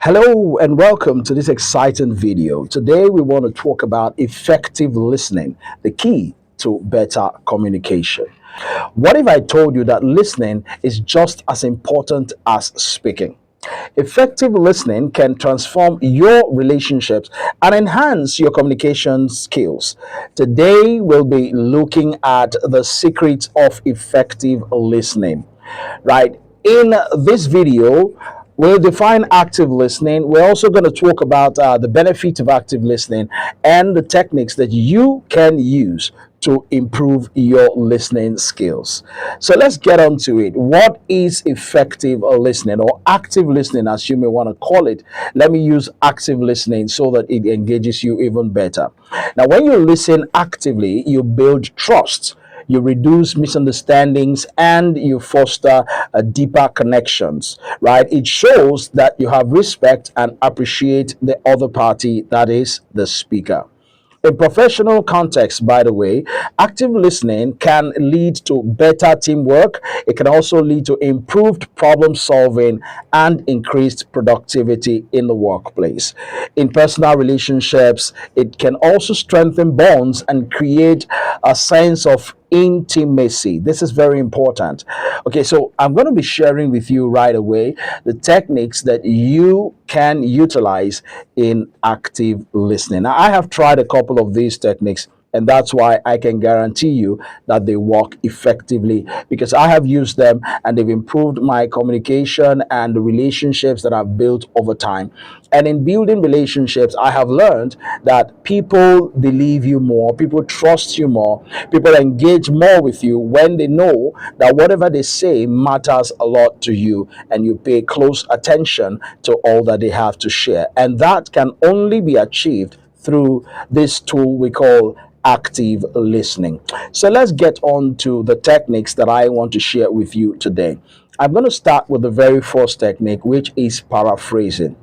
Hello and welcome to this exciting video. Today we want to talk about effective listening, the key to better communication. What if I told you that listening is just as important as speaking? Effective listening can transform your relationships and enhance your communication skills. Today we'll be looking at the secrets of effective listening. Right? In this video, we'll define active listening. We're also going to talk about the benefits of active listening and the techniques that you can use to improve your listening skills. So let's get on to it. What is effective listening or active listening, as you may want to call it? Let me use active listening so that it engages you even better. Now, when you listen actively, you build trust, you reduce misunderstandings, and you foster deeper connections, right? It shows that you have respect and appreciate the other party, that is the speaker. In professional context, by the way, active listening can lead to better teamwork. It can also lead to improved problem solving and increased productivity in the workplace. In personal relationships, it can also strengthen bonds and create a sense of intimacy. This is very important. Okay, so I'm going to be sharing with you right away the techniques that you can utilize in active listening. Now, I have tried a couple of these techniques, and that's why I can guarantee you that they work effectively because I have used them and they've improved my communication and the relationships that I've built over time. And in building relationships, I have learned that people believe you more, people trust you more, people engage more with you when they know that whatever they say matters a lot to you and you pay close attention to all that they have to share. And that can only be achieved through this tool we call active listening. So let's get on to the techniques that I want to share with you today. I'm going to start with the very first technique, which is paraphrasing.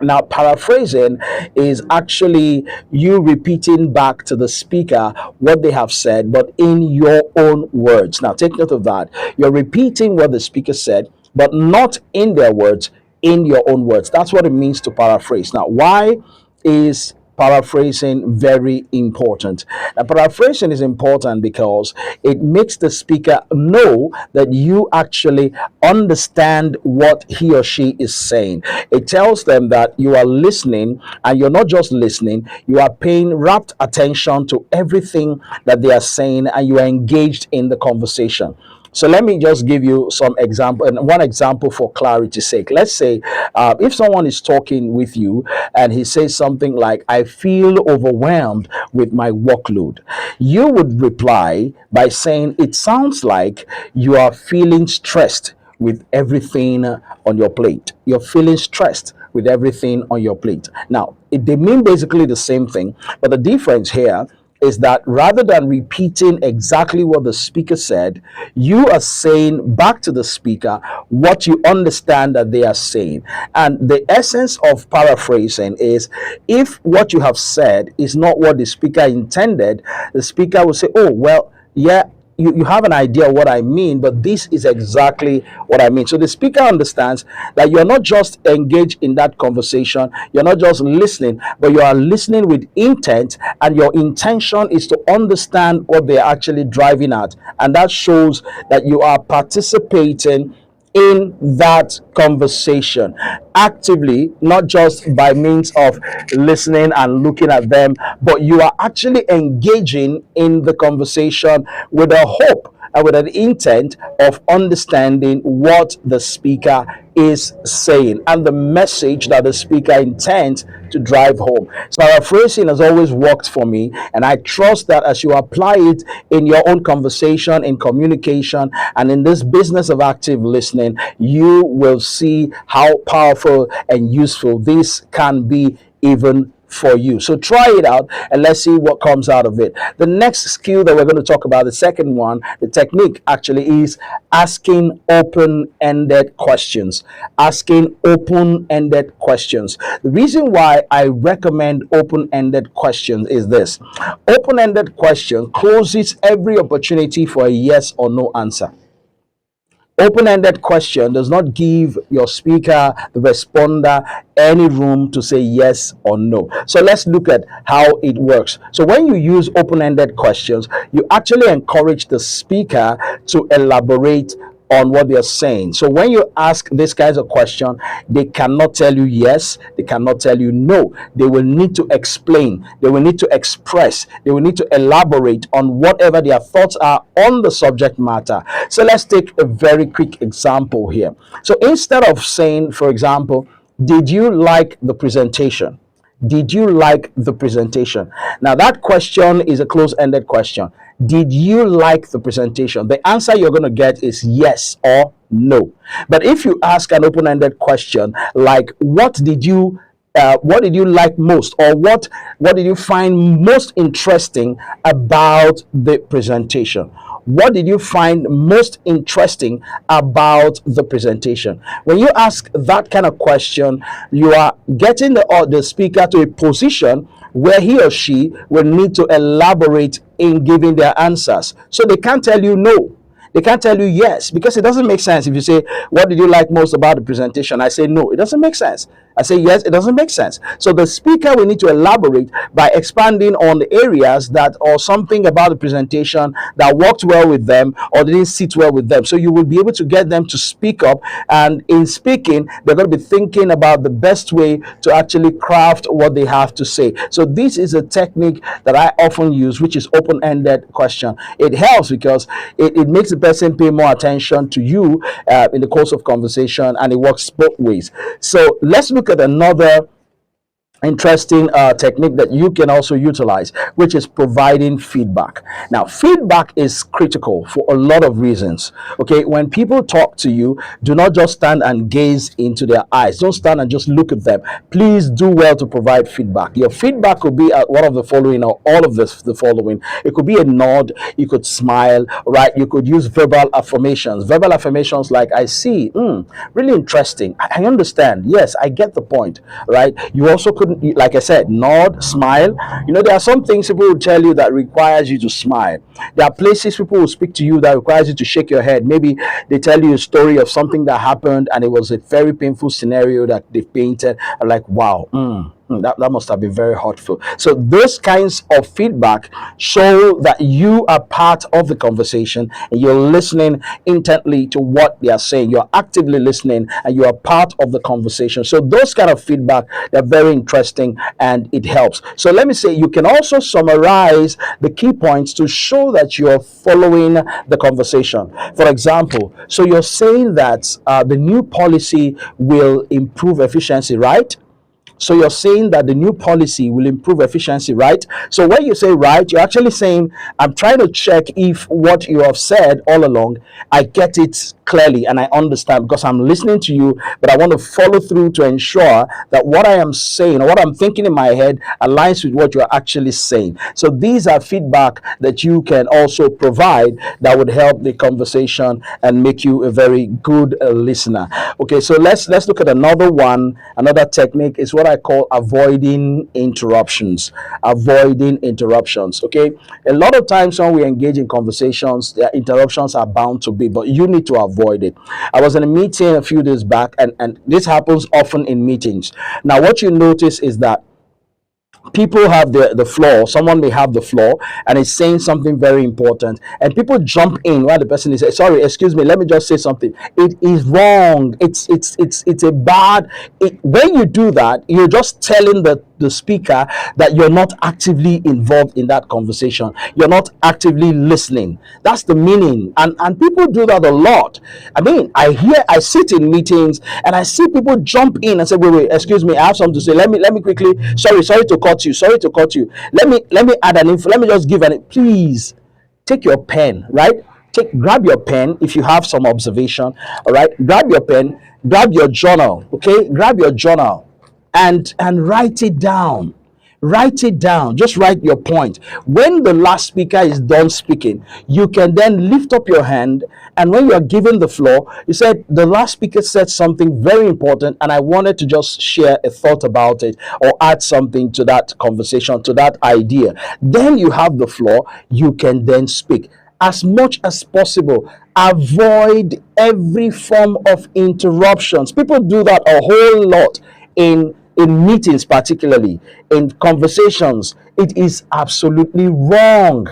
Now, paraphrasing is actually you repeating back to the speaker what they have said, but in your own words. Now, take note of that. You're repeating what the speaker said, but not in their words, in your own words. That's what it means to paraphrase. Now, why is paraphrasing very important? Now, paraphrasing is important because it makes the speaker know that you actually understand what he or she is saying. It tells them that you are listening, and you're not just listening, you are paying rapt attention to everything that they are saying, and you are engaged in the conversation. So let me just give you some example, and one example for clarity's sake. Let's say if someone is talking with you and he says something like, "I feel overwhelmed with my workload," you would reply by saying, "It sounds like you are feeling stressed with everything on your plate. You're feeling stressed with everything on your plate." Now, they mean basically the same thing, but the difference here is that rather than repeating exactly what the speaker said, you are saying back to the speaker what you understand that they are saying. And the essence of paraphrasing is if what you have said is not what the speaker intended, the speaker will say, "Oh, well, yeah, you have an idea of what I mean, but this is exactly what I mean." So the speaker understands that you're not just engaged in that conversation, you're not just listening, but you are listening with intent, and your intention is to understand what they're actually driving at. And that shows that you are participating in that conversation actively, not just by means of listening and looking at them, but you are actually engaging in the conversation with a hope and with an intent of understanding what the speaker is saying and the message that the speaker intends to drive home. So paraphrasing has always worked for me, and I trust that as you apply it in your own conversation, in communication, and in this business of active listening, you will see how powerful and useful this can be even for you. So try it out and let's see what comes out of it. The next skill that we're going to talk about, the second one, the technique actually, is asking open-ended questions. Asking open-ended questions. The reason why I recommend open-ended questions is this. Open-ended question closes every opportunity for a yes or no answer. Open-ended question does not give your speaker, the responder, any room to say yes or no. So let's look at how it works. So when you use open-ended questions, you actually encourage the speaker to elaborate on what they're saying. So when you ask this kinds of question, they cannot tell you yes, they cannot tell you no. They will need to explain, they will need to express, they will need to elaborate on whatever their thoughts are on the subject matter. So let's take a very quick example here. So instead of saying, for example, did you like the presentation? Did you like the presentation? Now, that question is a close ended question. Did you like the presentation? The answer you're going to get is yes or no. But if you ask an open ended question like, what did you like most, or what did you find most interesting about the presentation? What did you find most interesting about the presentation? When you ask that kind of question, you are getting the speaker to a position where he or she will need to elaborate in giving their answers. So they can't tell you no. They can't tell you yes, because it doesn't make sense. If you say, what did you like most about the presentation? I say no, it doesn't make sense. I say yes, it doesn't make sense. So the speaker will need to elaborate by expanding on the areas that, or something about the presentation that worked well with them or didn't sit well with them. So you will be able to get them to speak up, and in speaking, they're going to be thinking about the best way to actually craft what they have to say. So this is a technique that I often use, which is open-ended question. It helps because it makes the person pay more attention to you in the course of conversation, and it works both ways. So let's look at another interesting technique that you can also utilize, which is providing feedback. Now, feedback is critical for a lot of reasons. Okay, when people talk to you, do not just stand and gaze into their eyes. Don't stand and just look at them. Please do well to provide feedback. Your feedback could be one of the following, or all of the following. It could be a nod, you could smile, right? You could use verbal affirmations. Verbal affirmations like, I see, really interesting, I understand, yes, I get the point, right? You also could, like I said, nod, smile. You know, there are some things people will tell you that requires you to smile. There are places people will speak to you that requires you to shake your head. Maybe they tell you a story of something that happened and it was a very painful scenario that they painted. Like, wow, that must have been very hurtful. So those kinds of feedback show that you are part of the conversation and you're listening intently to what they are saying. You're actively listening and you are part of the conversation. So those kind of feedback, they're very interesting and it helps. So let me say, you can also summarize the key points to show that you're following the conversation. For example, so you're saying that the new policy will improve efficiency, right? So you're saying that the new policy will improve efficiency, right? So when you say right, you're actually saying, I'm trying to check if what you have said all along, I get it clearly and I understand, because I'm listening to you, but I want to follow through to ensure that what I am saying or what I'm thinking in my head aligns with what you're actually saying. So these are feedback that you can also provide that would help the conversation and make you a very good listener. Okay, so let's look at another one. Another technique is what I call avoiding interruptions. Avoiding interruptions. Okay, a lot of times when we engage in conversations, the interruptions are bound to be, but you need to avoid it. I was in a meeting a few days back, and this happens often in meetings. Now, what you notice is that people have the floor, someone may have the floor and is saying something very important, and people jump in while the person is, sorry, excuse me, let me just say something. It is wrong. It's a bad, when you do that, you're just telling the speaker that you're not actively involved in that conversation. You're not actively listening. That's the meaning. And people do that a lot. I mean, I sit in meetings and I see people jump in and say, wait, excuse me, I have something to say. Let me quickly, sorry to cut you. Sorry to cut you. Let me add an info. Let me just give please take your pen, right? Grab your pen if you have some observation. All right, grab your pen, grab your journal, okay? Grab your journal and write it down. Write it down. Just write your point. When the last speaker is done speaking, you can then lift up your hand, and when you are given the floor, you said, the last speaker said something very important and I wanted to just share a thought about it or add something to that conversation, to that idea. Then you have the floor. You can then speak. as much as possible, avoid every form of interruptions. People do that a whole lot in meetings, particularly in conversations. It is absolutely wrong.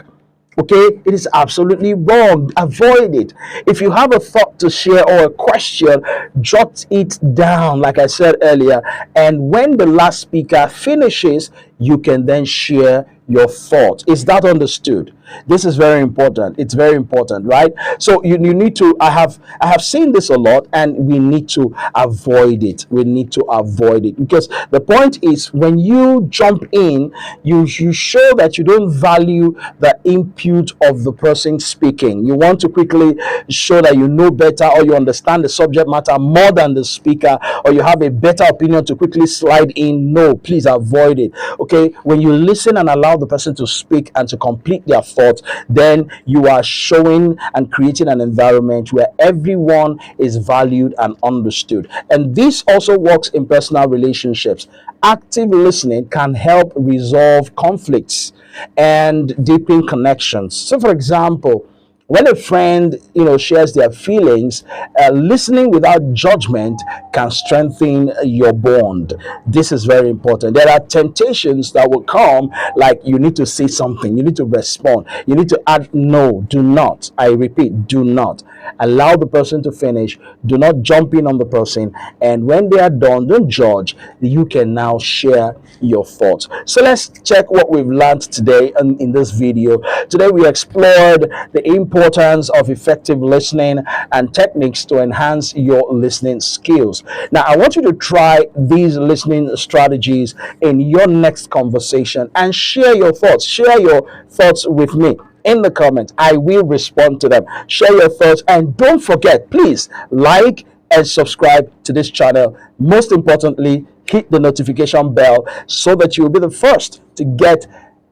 Okay, it is absolutely wrong. Avoid it. If you have a thought to share or a question, jot it down, like I said earlier. And when the last speaker finishes, you can then share your thoughts. Is that understood? This is very important. It's very important, right? So you need to, I have seen this a lot, and we need to avoid it. We need to avoid it, because the point is, when you jump in, you show that you don't value the input of the person speaking. You want to quickly show that you know better, or you understand the subject matter more than the speaker, or you have a better opinion to quickly slide in. No, please avoid it. Okay, when you listen and allow the person to speak and to complete their thoughts, then you are showing and creating an environment where everyone is valued and understood. And this also works in personal relationships. Active listening can help resolve conflicts and deepen connections. So, for example, when a friend shares their feelings, listening without judgment can strengthen your bond. This is very important. There are temptations that will come, like you need to say something, you need to respond, you need to add. No, do not. I repeat, do not. Allow the person to finish. Do not jump in on the person. And when they are done, don't judge. You can now share your thoughts. So let's check what we've learned today in this video. Today we explored the importance of effective listening and techniques to enhance your listening skills. Now, I want you to try these listening strategies in your next conversation and share your thoughts. Share your thoughts with me in the comments. I will respond to them. Share your thoughts, and don't forget, please like and subscribe to this channel. Most importantly, hit the notification bell so that you'll be the first to get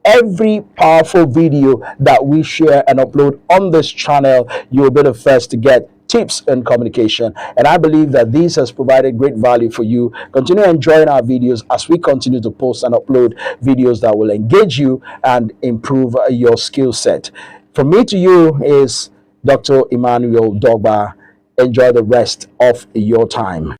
every powerful video that we share and upload on this channel. You'll be the first to get tips in communication, and I believe that this has provided great value for you. Continue enjoying our videos as we continue to post and upload videos that will engage you and improve your skill set. From me to you is Dr. Emmanuel Dogba. Enjoy the rest of your time.